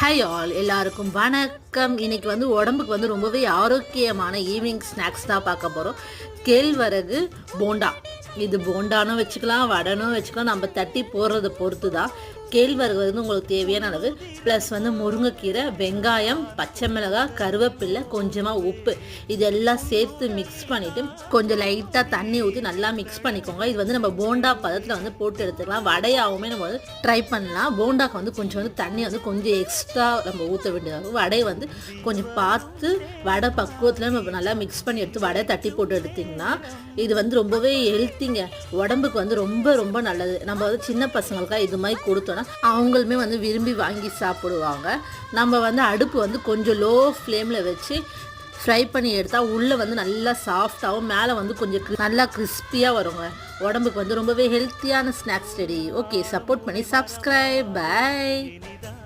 Hi all எல்லாருக்கும் வணக்கம். இன்னைக்கு வந்து உடம்புக்கு வந்து ரொம்பவே ஆரோக்கியமான ஈவினிங் ஸ்நாக்ஸ் தான் பார்க்க போகிறோம். கேழ்வரகு போண்டா. இது போண்டானும் வச்சுக்கலாம், வடனும் வச்சுக்கலாம். நம்ம தட்டி போடுறத பொறுத்து தான். கேழ்வரகு வந்து உங்களுக்கு தேவையான அளவு, ப்ளஸ் வந்து முருங்கைக்கீரை, வெங்காயம், பச்சை மிளகாய், கருவேப்பில்லை, கொஞ்சமாக உப்பு, இதெல்லாம் சேர்த்து மிக்ஸ் பண்ணிவிட்டு கொஞ்சம் லைட்டாக தண்ணி ஊற்றி நல்லா மிக்ஸ் பண்ணிக்கோங்க. இது வந்து நம்ம போண்டா பதத்தில் வந்து போட்டு எடுத்துக்கலாம். வடையாகவுமே நம்ம வந்து ட்ரை பண்ணலாம். போண்டாக்கு வந்து கொஞ்சம் வந்து தண்ணி வந்து கொஞ்சம் எக்ஸ்ட்ரா நம்ம ஊற்ற வேண்டியதாகும். வடையை வந்து கொஞ்சம் பார்த்து வடை பக்குவத்தில் நம்ம நல்லா மிக்ஸ் பண்ணி எடுத்து வடை தட்டி போட்டு எடுத்திங்கன்னா இது வந்து ரொம்பவே ஹெல்த்திங்க. உடம்புக்கு வந்து ரொம்ப ரொம்ப நல்லது. நம்ம வந்து சின்ன பசங்களுக்காக இது மாதிரி கொடுத்தோன்னா அவங்களுமே வந்து விரும்பி வாங்கி சாப்பிடுவாங்க. நம்ம வந்து அடுப்பு வந்து கொஞ்சம் லோ ஃப்ளேமில் வச்சு ஃப்ரை பண்ணி எடுத்தால் உள்ளே வந்து நல்லா சாஃப்டாகவும் மேலே வந்து கொஞ்சம் நல்லா கிறிஸ்பியாக வருங்க. உடம்புக்கு வந்து ரொம்பவே ஹெல்த்தியான ஸ்நாக்ஸ் ரெடி. ஓகே, சப்போர்ட் பண்ணி சப்ஸ்கிரைப். பை.